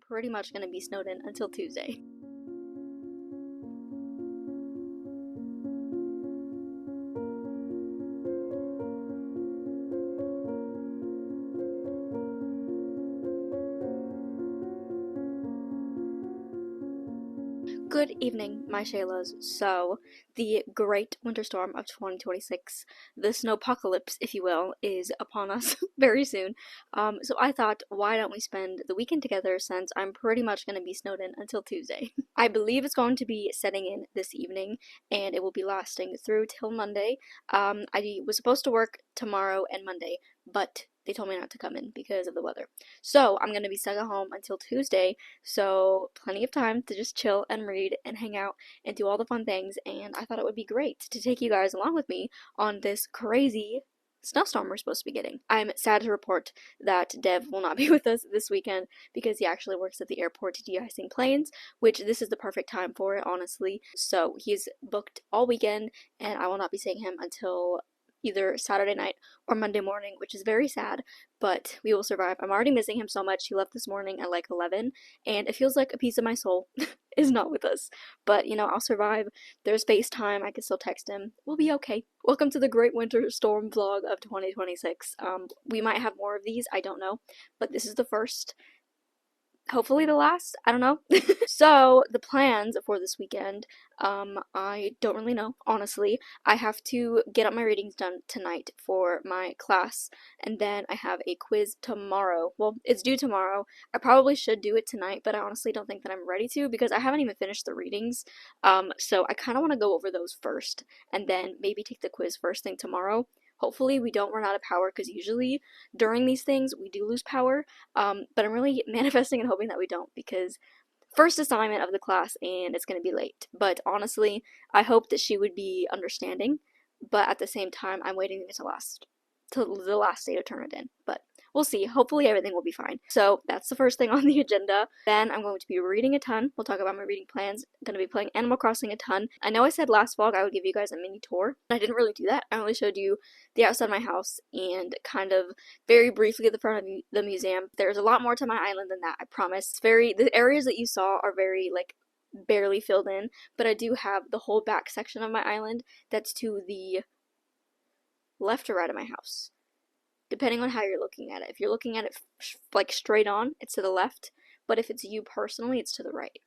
pretty much going to be snowed in until Tuesday. Good evening, my Shaylas. So, the great winter storm of 2026, the snowpocalypse, if you will, is upon us very soon. So I thought, why don't we spend the weekend together since I'm pretty much going to be snowed in until Tuesday. I believe it's going to be setting in this evening, and it will be lasting through till Monday. I was supposed to work tomorrow and Monday, but they told me not to come in because of the weather. So I'm going to be stuck at home until Tuesday, so plenty of time to just chill and read and hang out and do all the fun things, and I thought it would be great to take you guys along with me on this crazy snowstorm we're supposed to be getting. I'm sad to report that Dev will not be with us this weekend because he actually works at the airport de-icing planes, which this is the perfect time for it, honestly. So he's booked all weekend, and I will not be seeing him until either Saturday night or Monday morning, which is very sad, but we will survive. I'm already missing him so much. He left this morning at like 11, and it feels like a piece of my soul is not with us. But, I'll survive. There's FaceTime. I can still text him. We'll be okay. Welcome to the Great Winter Storm vlog of 2026. We might have more of these. I don't know. But this is the first. Hopefully the last, I don't know. So, the plans for this weekend, I don't really know, honestly. I have to get up my readings done tonight for my class, and then I have a quiz tomorrow. Well, it's due tomorrow. I probably should do it tonight, but I honestly don't think that I'm ready to because I haven't even finished the readings. So I kind of want to go over those first, and then maybe take the quiz first thing tomorrow. Hopefully we don't run out of power because usually during these things we do lose power. But I'm really manifesting and hoping that we don't because first assignment of the class and it's going to be late. But honestly, I hope that she would be understanding. But at the same time, I'm waiting till the last day to turn it in. But we'll see. Hopefully everything will be fine. So that's the first thing on the agenda. Then I'm going to be reading a ton. We'll talk about my reading plans. I'm going to be playing Animal Crossing a ton. I know I said last vlog I would give you guys a mini tour. I didn't really do that. I only showed you the outside of my house and kind of very briefly at the front of the museum. There's a lot more to my island than that, I promise. The areas that you saw are very barely filled in, but I do have the whole back section of my island that's to the left or right of my house, depending on how you're looking at it. If you're looking at it straight on, it's to the left, but if it's you personally, it's to the right.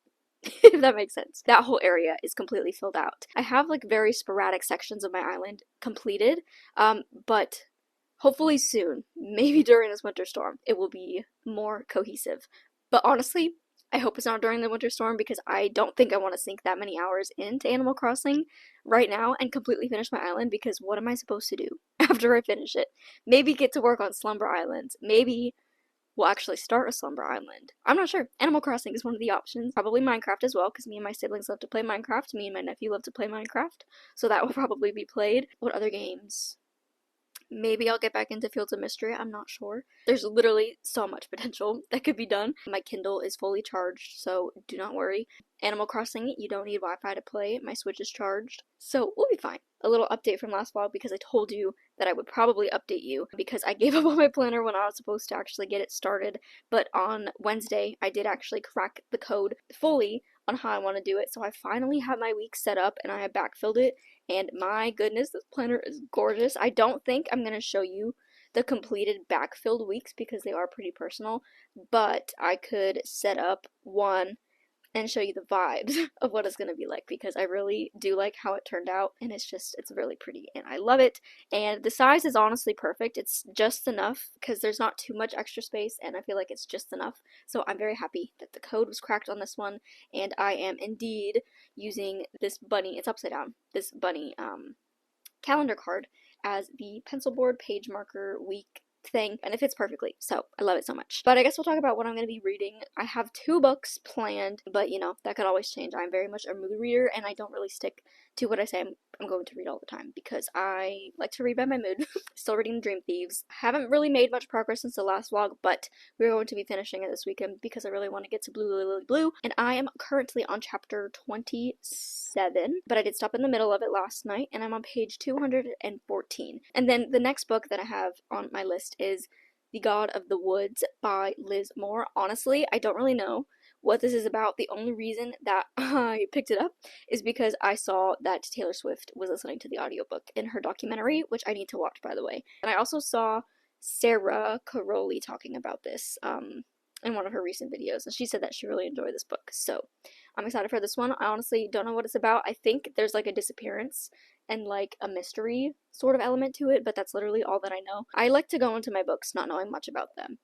If that makes sense. That whole area is completely filled out. I have very sporadic sections of my island completed, but hopefully soon, maybe during this winter storm, it will be more cohesive. But honestly, I hope it's not during the winter storm because I don't think I want to sink that many hours into Animal Crossing right now and completely finish my island because what am I supposed to do after I finish it? Maybe get to work on Slumber Islands. Maybe we'll actually start a Slumber Island. I'm not sure. Animal Crossing is one of the options. Probably Minecraft as well because me and my siblings love to play Minecraft. Me and my nephew love to play Minecraft. So that will probably be played. What other games? Maybe I'll get back into Fields of Mystery, I'm not sure. There's literally so much potential that could be done. My Kindle is fully charged, so do not worry. Animal Crossing, you don't need Wi-Fi to play. My Switch is charged, so we'll be fine. A little update from last vlog because I told you that I would probably update you because I gave up on my planner when I was supposed to actually get it started, but on Wednesday I did actually crack the code fully on how I want to do it, so I finally have my week set up and I have backfilled it, and my goodness, this planner is gorgeous. I don't think I'm going to show you the completed backfilled weeks because they are pretty personal, but I could set up one and show you the vibes of what it's going to be like because I really do like how it turned out and it's really pretty and I love it, and the size is honestly perfect. It's just enough because there's not too much extra space and I feel like it's just enough, so I'm very happy that the code was cracked on this one and I am indeed using this bunny, it's upside down, this bunny calendar card as the pencil board page marker week thing, and it fits perfectly, so I love it so much. But I guess we'll talk about what I'm going to be reading. I have 2 books planned, but that could always change. I'm very much a mood reader and I don't really stick to what I say I'm going to read all the time because I like to read by my mood. Still reading Dream Thieves. Haven't really made much progress since the last vlog, but we're going to be finishing it this weekend because I really want to get to Blue Lily Lily Blue, and I am currently on chapter 27, but I did stop in the middle of it last night and I'm on page 214. And then the next book that I have on my list is The God of the Woods by Liz Moore. Honestly, I don't really know what this is about. The only reason that I picked it up is because I saw that Taylor Swift was listening to the audiobook in her documentary, which I need to watch, by the way. And I also saw Sarah Caroli talking about this in one of her recent videos, and she said that she really enjoyed this book. So I'm excited for this one. I honestly don't know what it's about. I think there's like a disappearance and like a mystery sort of element to it, but that's literally all that I know. I like to go into my books not knowing much about them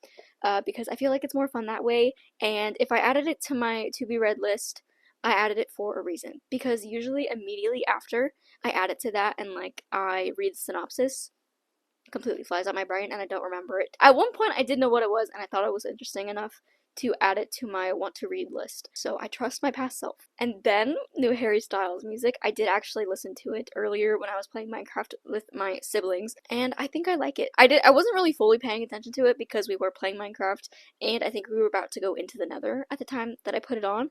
because I feel like it's more fun that way. And if I added it to my to be read list, I added it for a reason, because usually immediately after I add it to that and like I read the synopsis, completely flies out my brain and I don't remember it. At one point I did know what it was and I thought it was interesting enough to add it to my want to read list. So I trust my past self. And then new Harry Styles music. I did actually listen to it earlier when I was playing Minecraft with my siblings, and I think I like it. I wasn't really fully paying attention to it because we were playing Minecraft and I think we were about to go into the Nether at the time that I put it on,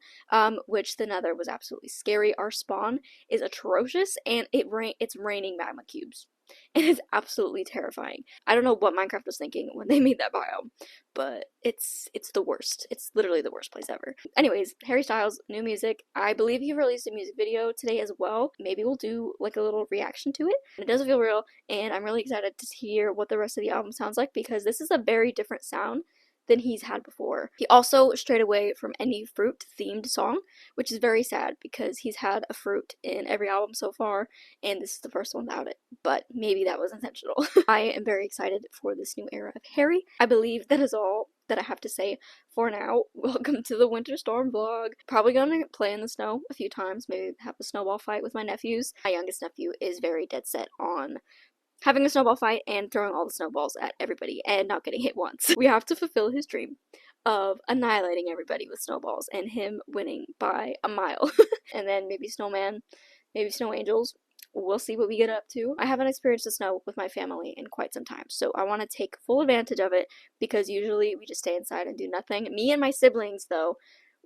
which the Nether was absolutely scary. Our spawn is atrocious and it's raining magma cubes. It is absolutely terrifying. I don't know what Minecraft was thinking when they made that biome, but it's the worst. It's literally the worst place ever. Anyways, Harry Styles, new music. I believe he released a music video today as well. Maybe we'll do like a little reaction to it. It doesn't feel real, and I'm really excited to hear what the rest of the album sounds like because this is a very different sound than he's had before. He also strayed away from any fruit themed song, which is very sad because he's had a fruit in every album so far, and this is the first one without it. But maybe that was intentional. I am very excited for this new era of Harry. I believe that is all that I have to say for now. Welcome to the Winter Storm vlog. Probably gonna play in the snow a few times, maybe have a snowball fight with my nephews. My youngest nephew is very dead set on having a snowball fight and throwing all the snowballs at everybody and not getting hit once. We have to fulfill his dream of annihilating everybody with snowballs and him winning by a mile. And then maybe snowman, maybe snow angels. We'll see what we get up to. I haven't experienced the snow with my family in quite some time, so I want to take full advantage of it because usually we just stay inside and do nothing. Me and my siblings, though,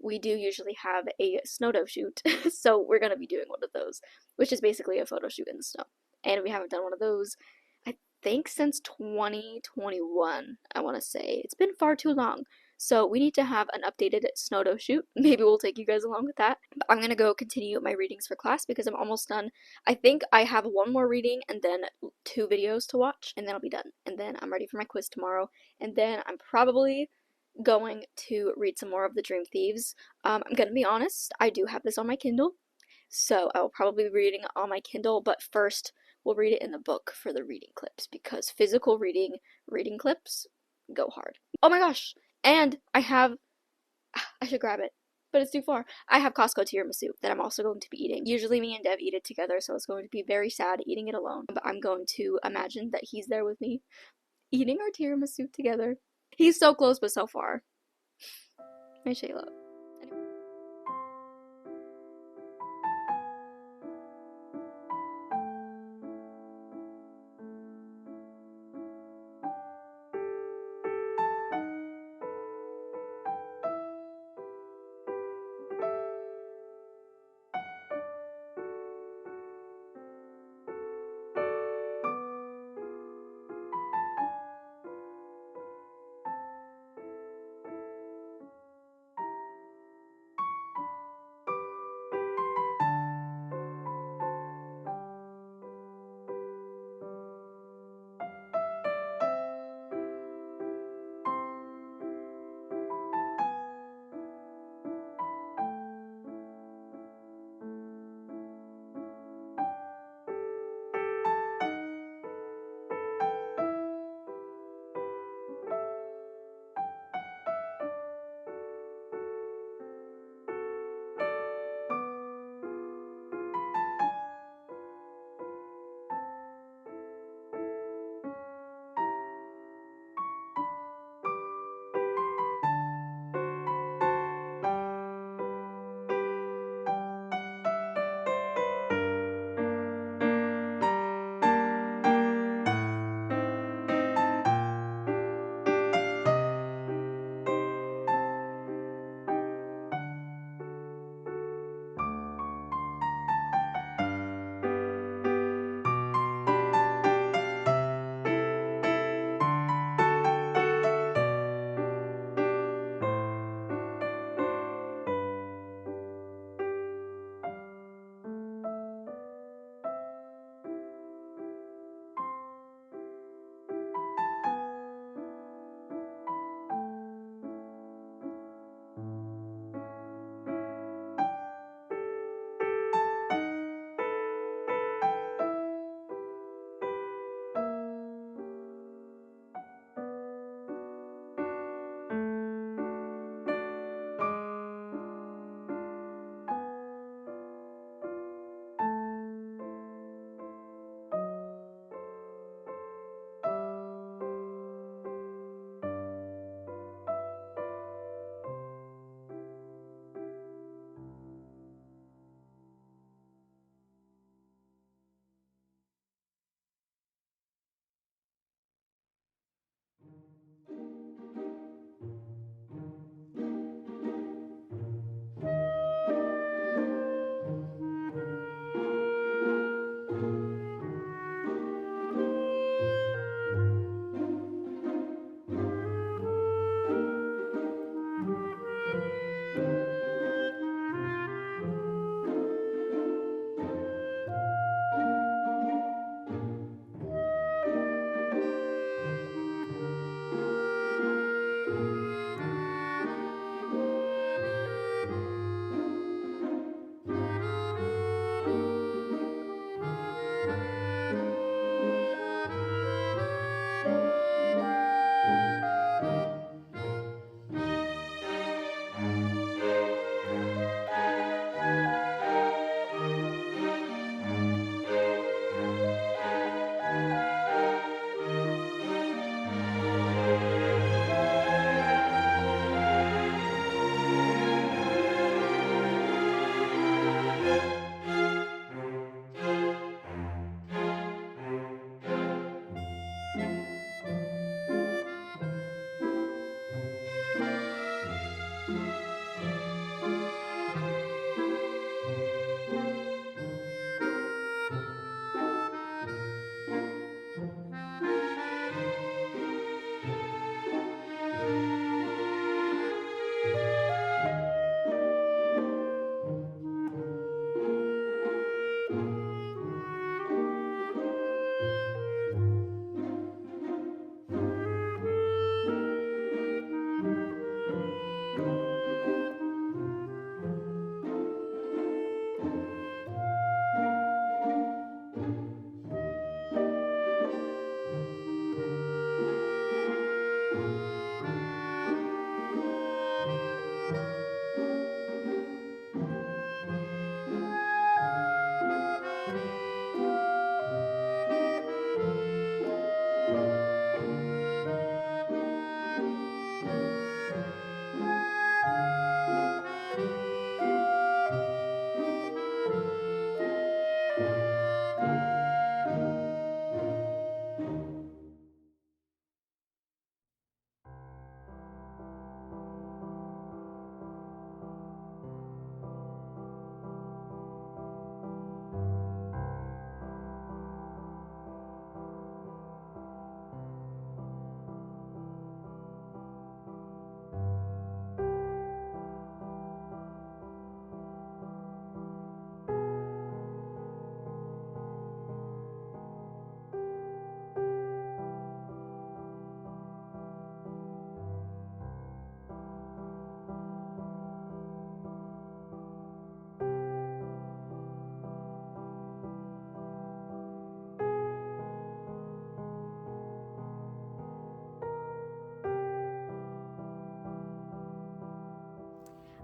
we do usually have a snow dough shoot, so we're going to be doing one of those, which is basically a photo shoot in the snow. And we haven't done one of those, I think, since 2021, I want to say. It's been far too long. So we need to have an updated snow dough shoot. Maybe we'll take you guys along with that. But I'm going to go continue my readings for class because I'm almost done. I think I have one more reading and then 2 videos to watch, and then I'll be done. And then I'm ready for my quiz tomorrow. And then I'm probably going to read some more of the Dream Thieves. I'm going to be honest, I do have this on my Kindle. So I will probably be reading it on my Kindle, but first we'll read it in the book for the reading clips because physical reading clips go hard. Oh my gosh! And I should grab it, but it's too far. I have Costco tiramisu that I'm also going to be eating. Usually me and Dev eat it together, so it's going to be very sad eating it alone. But I'm going to imagine that he's there with me, eating our tiramisu together. He's so close, but so far. My Shayla.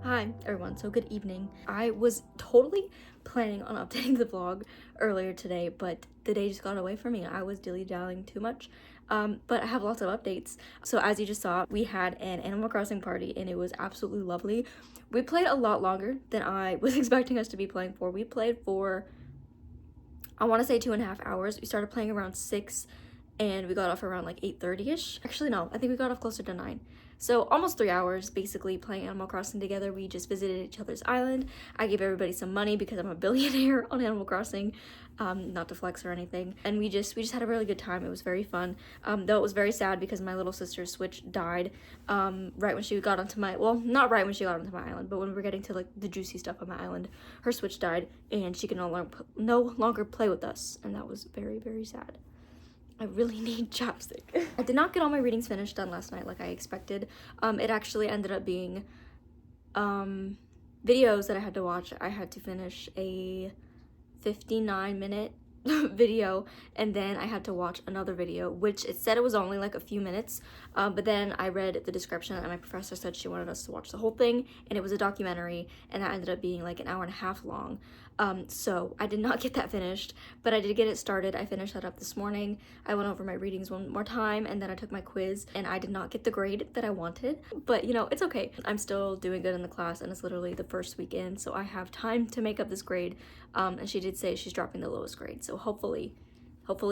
Hi everyone, so good evening. I was totally planning on updating the vlog earlier today, but the day just got away from me. I was dilly-dallying too much, but I have lots of updates. So as you just saw, we had an Animal Crossing party and it was absolutely lovely. We played a lot longer than I was expecting us to be playing for. We played for, I want to say 2.5 hours. We started playing around 6 and we got off around like 8:30ish. Actually, no, I think we got off closer to 9. So almost 3 hours basically playing Animal Crossing together. We just visited each other's island. I gave everybody some money because I'm a billionaire on Animal Crossing, not to flex or anything. And we just had a really good time. It was very fun. Though it was very sad because my little sister's Switch died right when she got onto my, well, not right when she got onto my island, but when we were getting to like the juicy stuff on my island, her Switch died and she could no longer play with us, and that was very, very sad. I really need chapstick. I did not get all my readings done last night like I expected. It actually ended up being videos that I had to watch. I had to finish a 59-minute video, and then I had to watch another video, which it said it was only like a few minutes, but then I read the description and my professor said she wanted us to watch the whole thing, and it was a documentary, and that ended up being like an hour and a half long. So I did not get that finished, but I did get it started. I finished that up this morning. I went over my readings one more time, and then I took my quiz, and I did not get the grade that I wanted, but you know, it's okay. I'm still doing good in the class, and it's literally the first week in, so I have time to make up this grade. And she did say she's dropping the lowest grade, so hopefully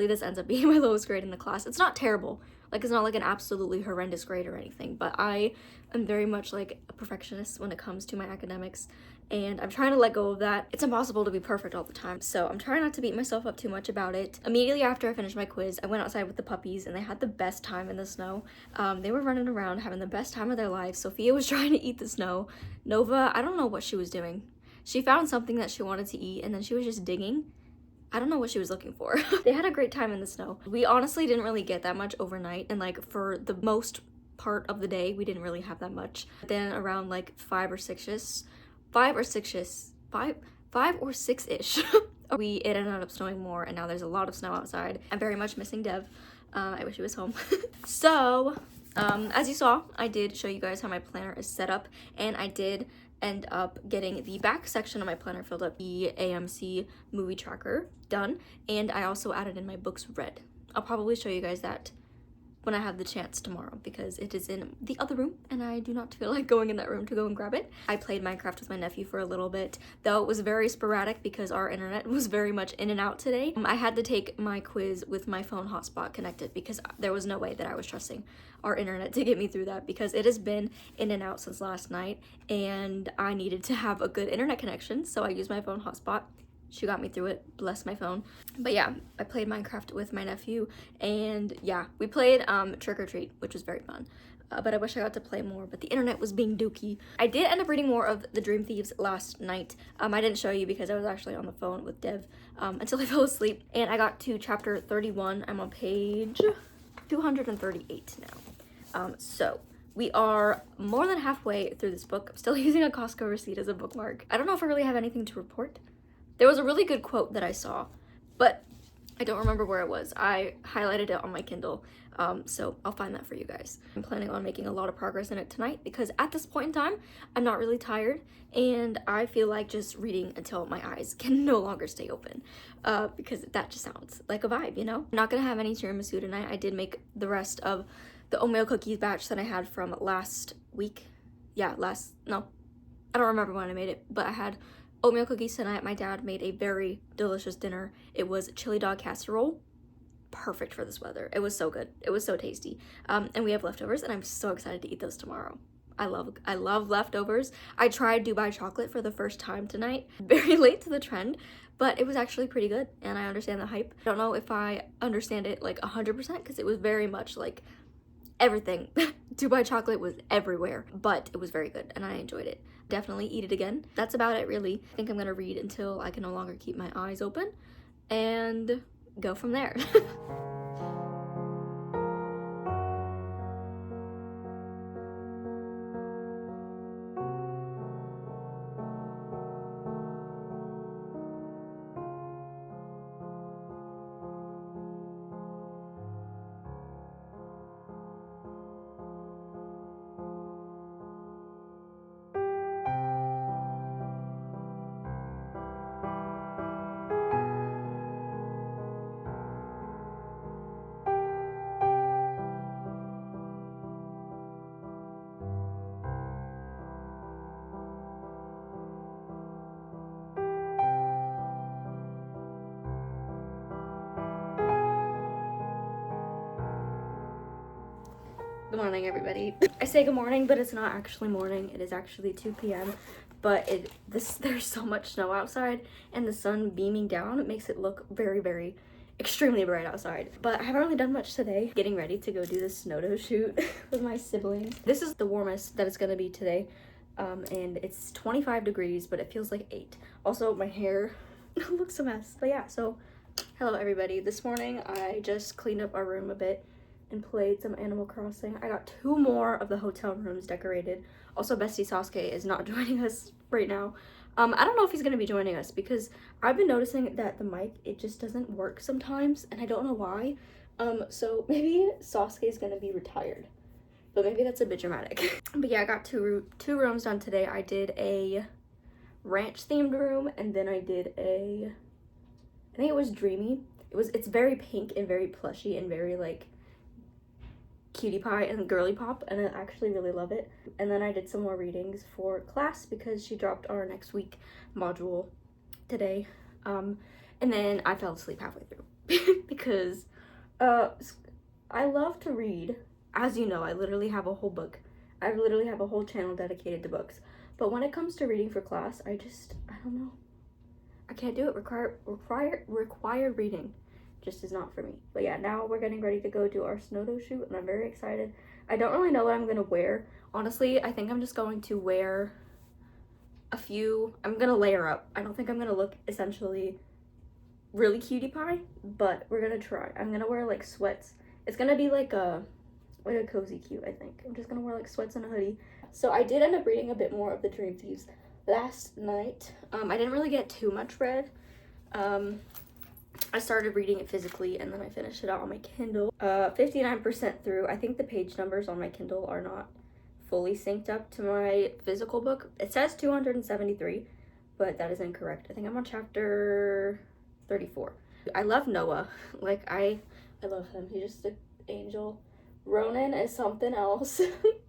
this ends up being my lowest grade in the class. It's not terrible. Like, it's not like an absolutely horrendous grade or anything, but I am very much like a perfectionist when it comes to my academics, and I'm trying to let go of that. It's impossible to be perfect all the time, so I'm trying not to beat myself up too much about it. Immediately after I finished my quiz, I went outside with the puppies, and they had the best time in the snow. They were running around having the best time of their lives. Sophia was trying to eat the snow. Nova, I don't know what she was doing. She found something that she wanted to eat, and then she was just digging. I don't know what she was looking for. They had a great time in the snow. We honestly didn't really get that much overnight, and like for the most part of the day, we didn't really have that much. Then around like 5 or 6ish, it ended up snowing more, and now there's a lot of snow outside. I'm very much missing Dev. I wish he was home. So, as you saw, I did show you guys how my planner is set up, and I did end up getting the back section of my planner filled up, the AMC movie tracker done, and I also added in my books read. I'll probably show you guys that when I have the chance tomorrow, because it is in the other room and I do not feel like going in that room to go and grab it. I played Minecraft with my nephew for a little bit, though it was very sporadic because our internet was very much in and out today. I had to take my quiz with my phone hotspot connected because there was no way that I was trusting our internet to get me through that, because it has been in and out since last night and I needed to have a good internet connection, so I used my phone hotspot. She got me through it, bless my phone. But yeah, I played Minecraft with my nephew, and yeah, we played Trick or Treat, which was very fun. But I wish I got to play more, but the internet was being dookie. I did end up reading more of The Dream Thieves last night. I didn't show you because I was actually on the phone with Dev until I fell asleep. And I got to chapter 31. I'm on page 238 now. So we are more than halfway through this book. I'm still using a Costco receipt as a bookmark. I don't know if I really have anything to report. There was a really good quote that I saw, but I don't remember where it was. I highlighted it on my Kindle, so I'll find that for you guys. I'm planning on making a lot of progress in it tonight because at this point in time, I'm not really tired, and I feel like just reading until my eyes can no longer stay open, because that just sounds like a vibe, you know? I'm not gonna have any tiramisu tonight. I did make the rest of the oatmeal cookies batch that I had from last week. Yeah, no, I don't remember when I made it, but I had oatmeal cookies tonight. My dad made a very delicious dinner. It was chili dog casserole. Perfect for this weather. It was so good. It was so tasty. And we have leftovers, and I'm so excited to eat those tomorrow. I love leftovers. I tried Dubai chocolate for the first time tonight. Very late to the trend, but it was actually pretty good, and I understand the hype. I don't know if I understand it like 100% because it was very much like everything. Dubai chocolate was everywhere, but it was very good and I enjoyed it. Definitely eat it again. That's about it, really. I think I'm gonna read until I can no longer keep my eyes open and go from there. Good morning, everybody. I say good morning, but it's not actually morning. It is actually 2 p.m. But there's so much snow outside, and the sun beaming down, it makes it look very, very extremely bright outside. But I haven't really done much today. Getting ready to go do this snow dough shoot with my siblings. This is the warmest that it's gonna be today, and it's 25 degrees, but it feels like 8. Also, my hair looks a mess. But yeah, so hello, everybody. This morning I just cleaned up our room a bit and played some Animal Crossing. I got 2 more of the hotel rooms decorated. Also, Bestie Sasuke is not joining us right now. I don't know if he's gonna be joining us because I've been noticing that the mic, it just doesn't work sometimes, and I don't know why. So maybe Sasuke is gonna be retired, but maybe that's a bit dramatic. But yeah, I got two rooms done today. I did a ranch themed room, and then I did I think it was dreamy. It's very pink and very plushy and very like cutie pie and girly pop, and I actually really love it. And then I did some more readings for class because she dropped our next week module today, and then I fell asleep halfway through because I I love to read. As you know, I literally have a whole book. I literally have a whole channel dedicated to books. But when it comes to reading for class, I don't know. I can't do it. Required reading just is not for me. But yeah, now we're getting ready to go do our snow shoot, and I'm very excited. I don't really know what I'm gonna wear. Honestly, I think I'm just going to wear I'm gonna layer up. I don't think I'm gonna look essentially really cutie pie, but we're gonna try. I'm gonna wear like sweats. It's gonna be like a cozy cute, I think. I'm just gonna wear like sweats and a hoodie. So I did end up reading a bit more of the Dream Thieves last night. I didn't really get too much read. I started reading it physically and then I finished it out on my Kindle. 59% through. I think the page numbers on my Kindle are not fully synced up to my physical book. It says 273, but that is incorrect. I think I'm on chapter 34. I love Noah. Like, I love him. He's just an angel. Ronan is something else,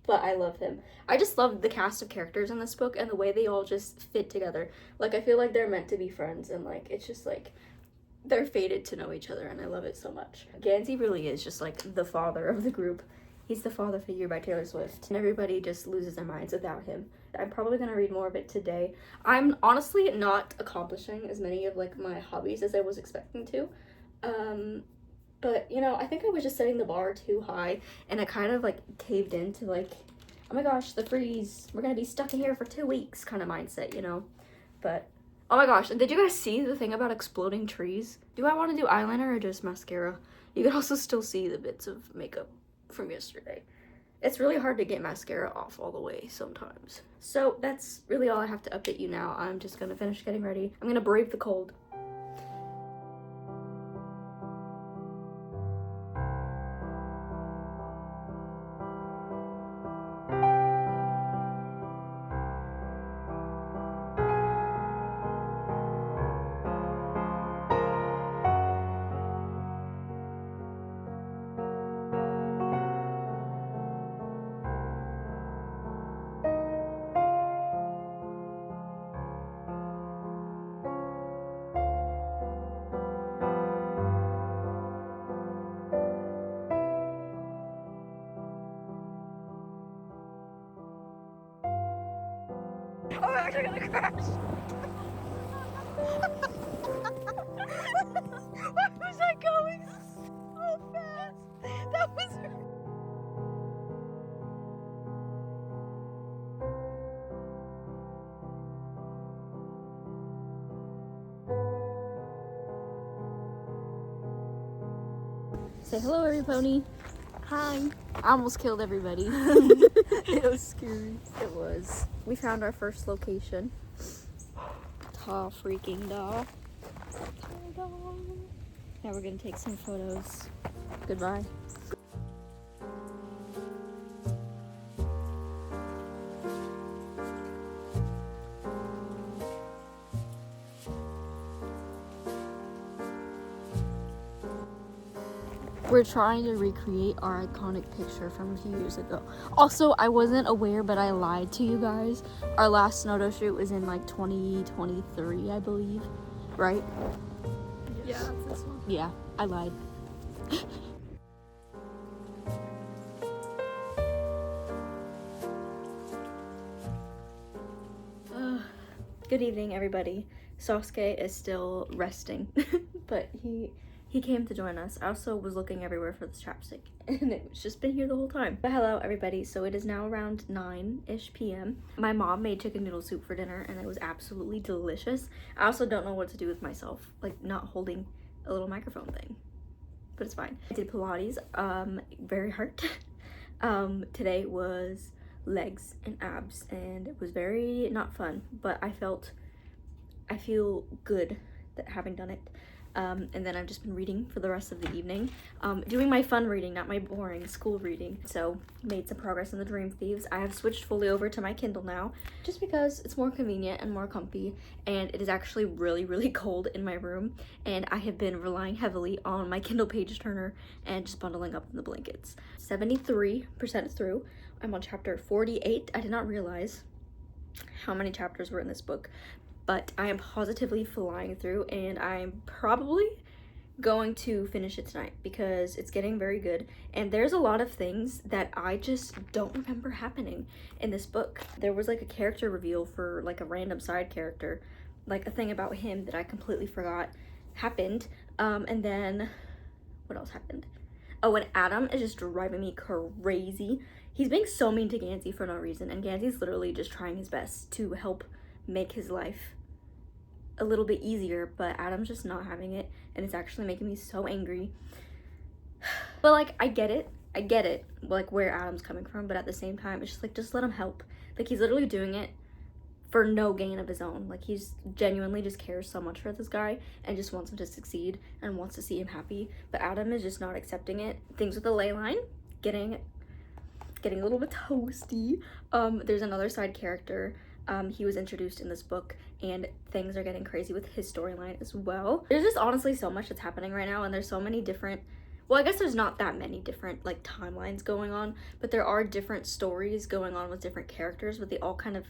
but I love him. I just love the cast of characters in this book and the way they all just fit together. Like, I feel like they're meant to be friends, and like it's just like they're fated to know each other, and I love it so much. Gansey really is just like the father of the group. He's the father figure by Taylor Swift, and everybody just loses their minds without him. I'm probably gonna read more of it today. I'm honestly not accomplishing as many of like my hobbies as I was expecting to. But you know, I think I was just setting the bar too high, and I kind of like caved into like, oh my gosh, the freeze, we're gonna be stuck in here for 2 weeks kind of mindset, you know. But oh my gosh, did you guys see the thing about exploding trees? Do I want to do eyeliner or just mascara? You can also still see the bits of makeup from yesterday. It's really hard to get mascara off all the way sometimes. So that's really all I have to update you now. I'm just gonna finish getting ready. I'm gonna brave the cold. Oh, I'm actually gonna crash. Why was I going so fast? That was... Say hello, every pony. Hi. I almost killed everybody. It was scary. It was. We found our first location. Ta freaking da. Now we're gonna take some photos. Goodbye. We're trying to recreate our iconic picture from a few years ago. Also, I wasn't aware, but I lied to you guys. Our last snow shoot was in like 2023, I believe. Right? Yeah, that's this one. Yeah, I lied. Good evening, everybody. Sasuke is still resting, but he came to join us. I also was looking everywhere for this chapstick, and it's just been here the whole time. But hello, everybody. So it is now around 9-ish p.m. My mom made chicken noodle soup for dinner, and it was absolutely delicious. I also don't know what to do with myself, like not holding a little microphone thing, but it's fine. I did Pilates, very hard. Today was legs and abs, and it was very not fun, but I feel good that having done it. And then I've just been reading for the rest of the evening, doing my fun reading, not my boring school reading. So made some progress in the Dream Thieves. I have switched fully over to my Kindle now, just because it's more convenient and more comfy, and it is actually really, really cold in my room, and I have been relying heavily on my Kindle page turner and just bundling up in the blankets. 73% through. I'm on chapter 48. I did not realize how many chapters were in this book, but I am positively flying through, and I'm probably going to finish it tonight because it's getting very good, and there's a lot of things that I just don't remember happening in this book. There was like a character reveal for like a random side character, like a thing about him that I completely forgot happened. And then what else happened? Oh, and Adam is just driving me crazy. He's being so mean to Gansey for no reason, and Gansey's literally just trying his best to help make his life a little bit easier, but Adam's just not having it, and it's actually making me so angry. But like, I get it, like where Adam's coming from, but at the same time, it's just like, just let him help. Like, he's literally doing it for no gain of his own. Like, he's genuinely just cares so much for this guy and just wants him to succeed and wants to see him happy, but Adam is just not accepting it. Things with the ley line getting a little bit toasty. There's another side character. He was introduced in this book, and things are getting crazy with his storyline as well. There's just honestly so much that's happening right now, and there's so many different, well, I guess there's not that many different like timelines going on, but there are different stories going on with different characters, but they all kind of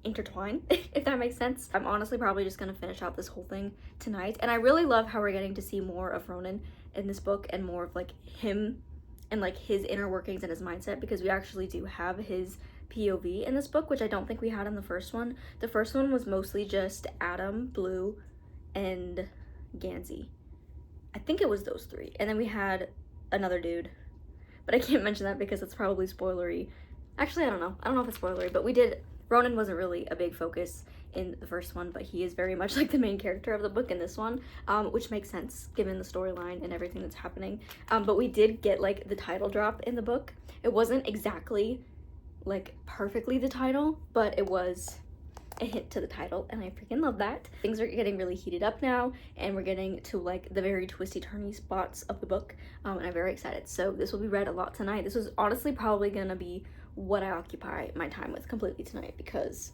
intertwine, if that makes sense. I'm honestly probably just gonna finish out this whole thing tonight, and I really love how we're getting to see more of Ronan in this book and more of like him and like his inner workings and his mindset, because we actually do have his POV in this book, which I don't think we had in the first one. The first one was mostly just Adam, Blue, and Gansey. I think it was those three. And then we had another dude, but I can't mention that because it's probably spoilery. Actually, I don't know if it's spoilery, but Ronan wasn't really a big focus in the first one, but he is very much like the main character of the book in this one, which makes sense given the storyline and everything that's happening. But we did get like the title drop in the book. It wasn't exactly like perfectly the title, but it was a hint to the title, and I freaking love that. Things are getting really heated up now, and we're getting to like the very twisty turny spots of the book, and I'm very excited. So this will be read a lot tonight. This was honestly probably gonna be what I occupy my time with completely tonight because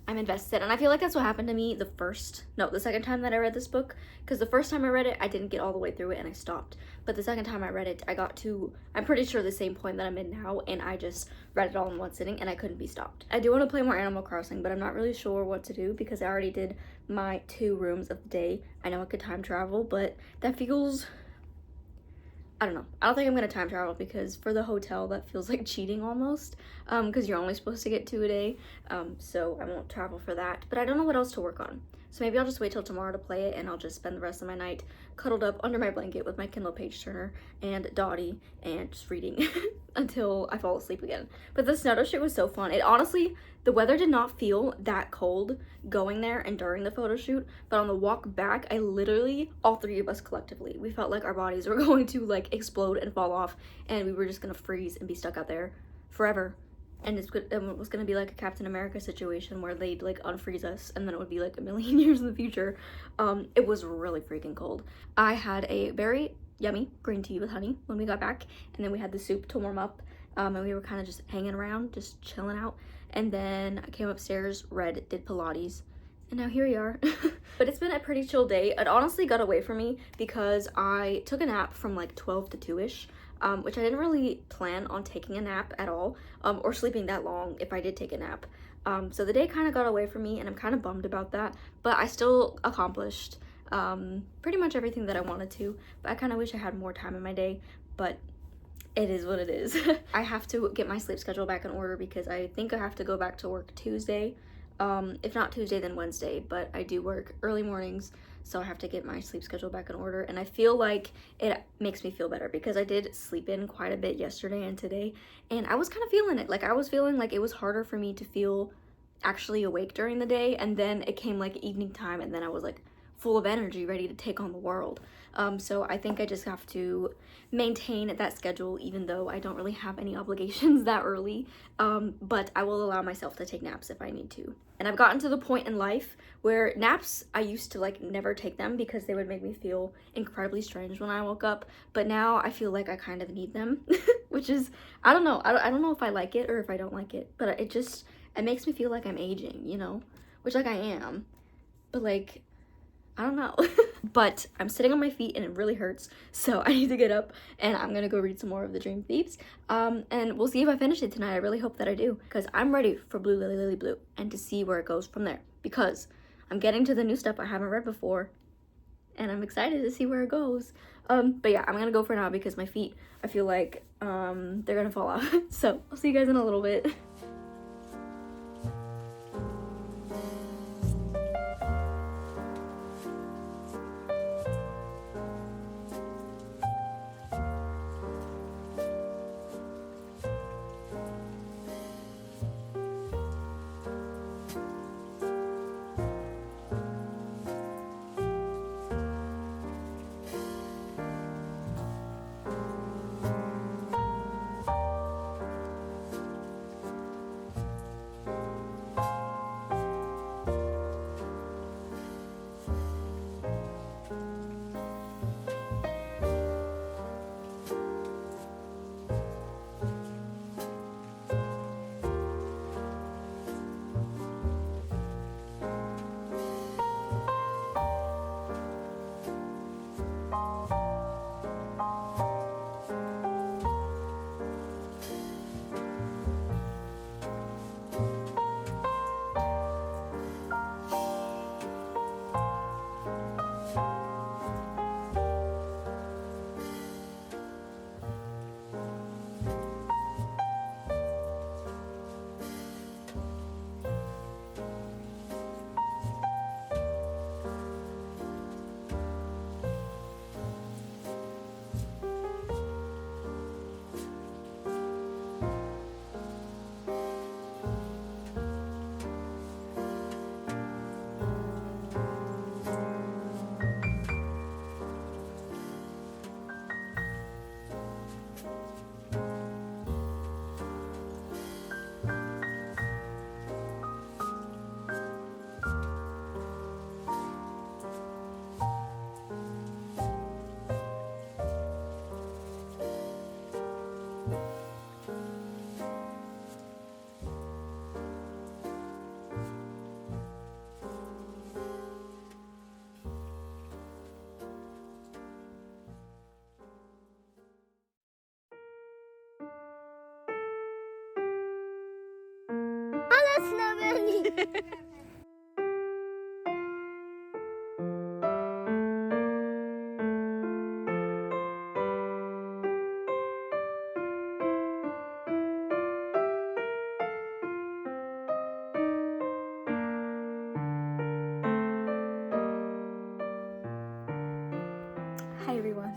I'm invested, and I feel like that's what happened to me the second time that I read this book, because the first time I read it, I didn't get all the way through it and I stopped, but the second time I read it, I got to, I'm pretty sure the same point that I'm in now, and I just read it all in one sitting and I couldn't be stopped. I do want to play more Animal Crossing, but I'm not really sure what to do because I already did my 2 rooms of the day. I know I could time travel, but that feels, I don't know. I don't think I'm gonna time travel because for the hotel that feels like cheating almost, because you're only supposed to get 2 a day, so I won't travel for that. But I don't know what else to work on, so maybe I'll just wait till tomorrow to play it, and I'll just spend the rest of my night cuddled up under my blanket with my Kindle page turner and Dottie and just reading until I fall asleep again. But the snow shit was so fun. It honestly, the weather did not feel that cold going there and during the photo shoot, but on the walk back, I literally, all 3 of us collectively, we felt like our bodies were going to like explode and fall off, and we were just gonna freeze and be stuck out there forever. And it was gonna be like a Captain America situation where they'd like unfreeze us, and then it would be like a million years in the future. It was really freaking cold. I had a very yummy green tea with honey when we got back, and then we had the soup to warm up, and we were kind of just hanging around, just chilling out. And then I came upstairs, did Pilates, and now here we are. But it's been a pretty chill day. It honestly got away from me because I took a nap from like 12 to 2-ish, which I didn't really plan on taking a nap at all, or sleeping that long if I did take a nap. So the day kind of got away from me, and I'm kind of bummed about that, but I still accomplished pretty much everything that I wanted to, but I kind of wish I had more time in my day, but it is what it is. I have to get my sleep schedule back in order because I think I have to go back to work Tuesday. If not Tuesday, then Wednesday, but I do work early mornings, so I have to get my sleep schedule back in order, and I feel like it makes me feel better because I did sleep in quite a bit yesterday and today, and I was kind of feeling it. Like, I was feeling like it was harder for me to feel actually awake during the day, and then it came like evening time, and then I was like full of energy, ready to take on the world. So I think I just have to maintain that schedule, even though I don't really have any obligations that early, but I will allow myself to take naps if I need to. And I've gotten to the point in life where naps, I used to like never take them because they would make me feel incredibly strange when I woke up, but now I feel like I kind of need them, which is, I don't know, I don't know if I like it or if I don't like it, but it makes me feel like I'm aging, you know, which like I am, but like, I don't know. But I'm sitting on my feet and it really hurts, so I need to get up and I'm gonna go read some more of the Dream Thieves, and we'll see if I finish it tonight. I really hope that I do, because I'm ready for Blue Lily Lily Blue and to see where it goes from there, because I'm getting to the new stuff I haven't read before, and I'm excited to see where it goes. But yeah, I'm gonna go for now because my feet, I feel like they're gonna fall off. So I'll see you guys in a little bit. Hi everyone.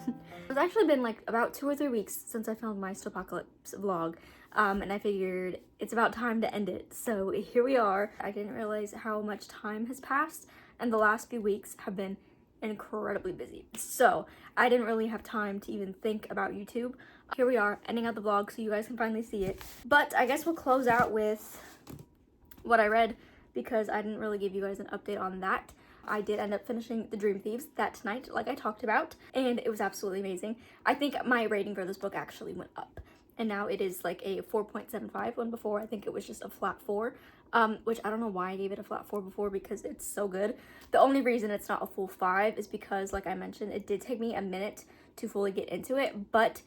It's actually been like about 2 or 3 weeks since I filmed my Snowpocalypse vlog, and I figured it's about time to end it. So here we are. I didn't realize how much time has passed, and the last few weeks have been incredibly busy. So I didn't really have time to even think about YouTube. Here we are, ending out the vlog so you guys can finally see it. But I guess we'll close out with what I read because I didn't really give you guys an update on that. I did end up finishing The Dream Thieves that night, like I talked about, and it was absolutely amazing. I think my rating for this book actually went up, and now it is like a 4.75 when before I think it was just a flat 4, which I don't know why I gave it a flat 4 before because it's so good. The only reason it's not a full 5 is because, like I mentioned, it did take me a minute to fully get into it, but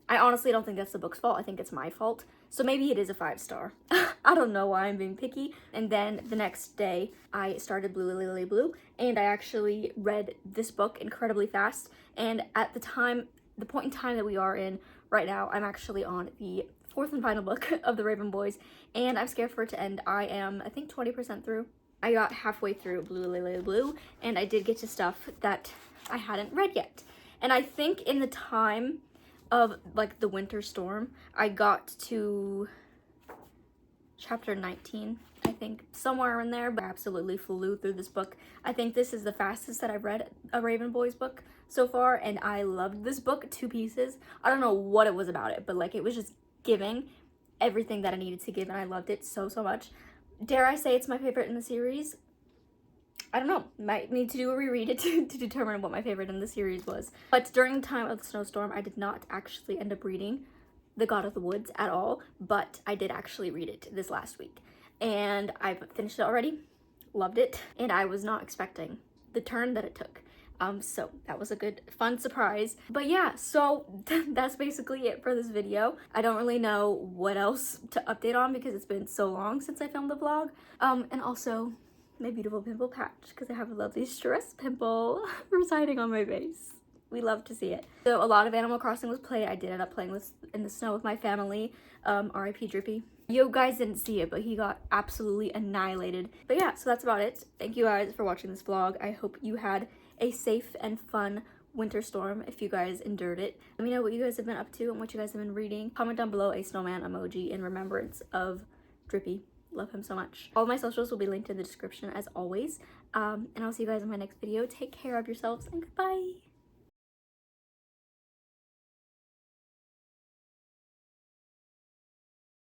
I honestly don't think that's the book's fault. I think it's my fault. So maybe it is a 5-star. I don't know why I'm being picky. And then the next day, I started Blue Lily Lily Blue, and I actually read this book incredibly fast. And at the point in time that we are in right now, I'm actually on the 4th and final book of the Raven Boys, and I'm scared for it to end. I am, I think, 20% through. I got halfway through Blue Lily Lily Blue, and I did get to stuff that I hadn't read yet. And I think in the time of like the winter storm, I got to chapter 19, I think, somewhere in there, but I absolutely flew through this book. I think this is the fastest that I've read a Raven Boys book so far, and I loved this book to pieces. I don't know what it was about it, but like it was just giving everything that I needed to give, and I loved it so much. Dare I say it's my favorite in the series? I don't know, might need to do a reread it to determine what my favorite in the series was. But during the time of the snowstorm, I did not actually end up reading The God of the Woods at all, but I did actually read it this last week. And I've finished it already, loved it, and I was not expecting the turn that it took. So that was a good, fun surprise. But yeah, so that's basically it for this video. I don't really know what else to update on because it's been so long since I filmed the vlog. And also, my beautiful pimple patch because I have a lovely stress pimple residing on my face. We love to see it. So a lot of Animal Crossing was played. I did end up playing with in the snow with my family. R.I.P. Drippy. You guys didn't see it, but he got absolutely annihilated. But yeah, so that's about it. Thank you guys for watching this vlog. I hope you had a safe and fun winter storm if you guys endured it. Let me know what you guys have been up to and what you guys have been reading. Comment down below a snowman emoji in remembrance of Drippy. Love him so much. All my socials will be linked in the description as always. And I'll see you guys in my next video. Take care of yourselves and goodbye.